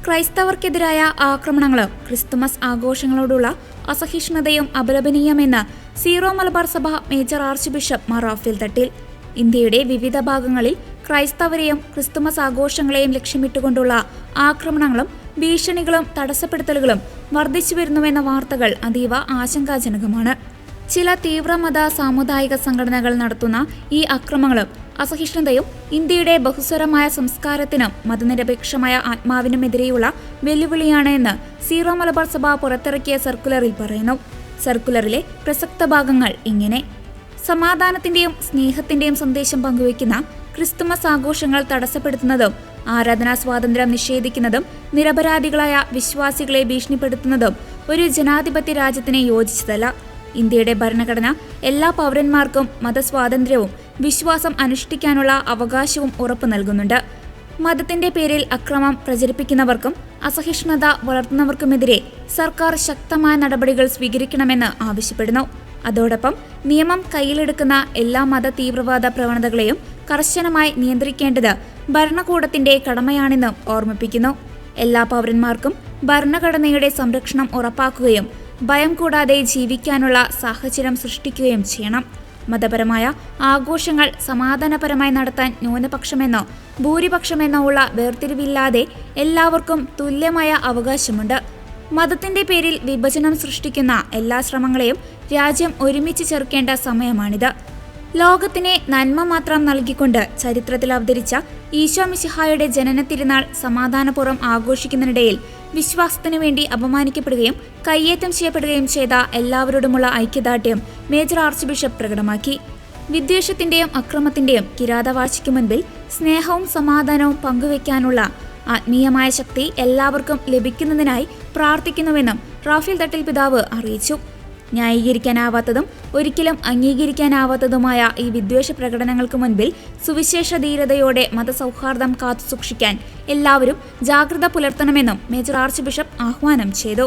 ക്രൈസ്തവർക്കെതിരായ ആക്രമണങ്ങളും ക്രിസ്തുമസ് ആഘോഷങ്ങളോടുള്ള അസഹിഷ്ണുതയും അപലപനീയമെന്ന് സീറോ മലബാർ സഭ major archbishop Mar Raphael Thattil. ഇന്ത്യയുടെ വിവിധ ഭാഗങ്ങളിൽ ക്രൈസ്തവരെയും ക്രിസ്തുമസ് ആഘോഷങ്ങളെയും ലക്ഷ്യമിട്ടുകൊണ്ടുള്ള ആക്രമണങ്ങളും ഭീഷണികളും തടസ്സപ്പെടുത്തലുകളും വർദ്ധിച്ചുവരുന്നുവെന്ന വാർത്തകൾ അതീവ ആശങ്കാജനകമാണ്. ചില തീവ്രമത സാമുദായിക സംഘടനകൾ നടത്തുന്ന ഈ അക്രമങ്ങളും അസഹിഷ്ണുതയും ഇന്ത്യയുടെ ബഹുസ്വരമായ സംസ്കാരത്തിനും മതനിരപേക്ഷമായ ആത്മാവിനുമെതിരെയുള്ള വെല്ലുവിളിയാണ് എന്ന് സീറോ മലബാർ സഭ പുറത്തിറക്കിയ സർക്കുലറിൽ പറയുന്നു. സർക്കുലറിലെ പ്രസക്ത ഭാഗങ്ങൾ ഇങ്ങനെ: സമാധാനത്തിന്റെയും സ്നേഹത്തിന്റെയും സന്ദേശം പങ്കുവയ്ക്കുന്ന ക്രിസ്തുമസ് ആഘോഷങ്ങൾ തടസ്സപ്പെടുത്തുന്നതും ആരാധനാ സ്വാതന്ത്ര്യം നിഷേധിക്കുന്നതും നിരപരാധികളായ വിശ്വാസികളെ ഭീഷണിപ്പെടുത്തുന്നതും ഒരു ജനാധിപത്യ രാജ്യത്തിന് യോജിച്ചതല്ല. ഇന്ത്യയുടെ ഭരണഘടന എല്ലാ പൗരന്മാർക്കും മതസ്വാതന്ത്ര്യവും വിശ്വാസം അനുഷ്ഠിക്കാനുള്ള അവകാശവും ഉറപ്പു നൽകുന്നുണ്ട്. മതത്തിന്റെ പേരിൽ അക്രമം പ്രചരിപ്പിക്കുന്നവർക്കും അസഹിഷ്ണുത വളർത്തുന്നവർക്കുമെതിരെ സർക്കാർ ശക്തമായ നടപടികൾ സ്വീകരിക്കണമെന്ന് ആവശ്യപ്പെടുന്നു. അതോടൊപ്പം നിയമം കയ്യിലെടുക്കുന്ന എല്ലാ മത തീവ്രവാദ പ്രവണതകളെയും കർശനമായി നിയന്ത്രിക്കേണ്ടത് ഭരണകൂടത്തിന്റെ കടമയാണെന്നും ഓർമ്മിപ്പിക്കുന്നു. എല്ലാ പൗരന്മാർക്കും ഭരണഘടനയുടെ സംരക്ഷണം ഉറപ്പാക്കുകയും ഭയം കൂടാതെ ജീവിക്കാനുള്ള സാഹചര്യം സൃഷ്ടിക്കുകയും ചെയ്യണം. മതപരമായ ആഘോഷങ്ങൾ സമാധാനപരമായി നടത്താൻ ന്യൂനപക്ഷമെന്നോ ഭൂരിപക്ഷമെന്നോ ഉള്ള വേർതിരിവില്ലാതെ എല്ലാവർക്കും തുല്യമായ അവകാശമുണ്ട്. മതത്തിന്റെ പേരിൽ വിഭജനം സൃഷ്ടിക്കുന്ന എല്ലാ ശ്രമങ്ങളെയും രാജ്യം ഒരുമിച്ച് ചേർക്കേണ്ട സമയമാണിത്. ലോകത്തിന് നന്മ മാത്രം നൽകിക്കൊണ്ട് ചരിത്രത്തിൽ അവതരിച്ച ഈശോ മിശിഹായുടെ ജനന തിരുനാൾ സമാധാനപൂർവ്വം ആഘോഷിക്കുന്നതിനിടയിൽ വിശ്വാസത്തിനു വേണ്ടി അപമാനിക്കപ്പെടുകയും കയ്യേറ്റം ചെയ്യപ്പെടുകയും ചെയ്ത എല്ലാവരോടുമുള്ള ഐക്യദാർഢ്യം മേജർ ആർച്ച് ബിഷപ്പ് പ്രകടമാക്കി. വിദ്വേഷത്തിന്റെയും അക്രമത്തിന്റെയും കിരാതവാശിക്കു മുൻപിൽ സ്നേഹവും സമാധാനവും പങ്കുവയ്ക്കാനുള്ള ആത്മീയമായ ശക്തി എല്ലാവർക്കും ലഭിക്കുന്നതിനായി പ്രാർത്ഥിക്കുന്നുവെന്നും റാഫേൽ തട്ടിൽ പിതാവ് അറിയിച്ചു. ന്യായീകരിക്കാനാവാത്തതും ഒരിക്കലും അംഗീകരിക്കാനാവാത്തതുമായ ഈ വിദ്വേഷ പ്രകടനങ്ങൾക്ക് മുൻപിൽ സുവിശേഷ ധീരതയോടെ മതസൗഹാർദ്ദം കാത്തുസൂക്ഷിക്കാൻ എല്ലാവരും ജാഗ്രത പുലർത്തണമെന്നും മേജർ ആർച്ച് ബിഷപ്പ് ആഹ്വാനം ചെയ്തു.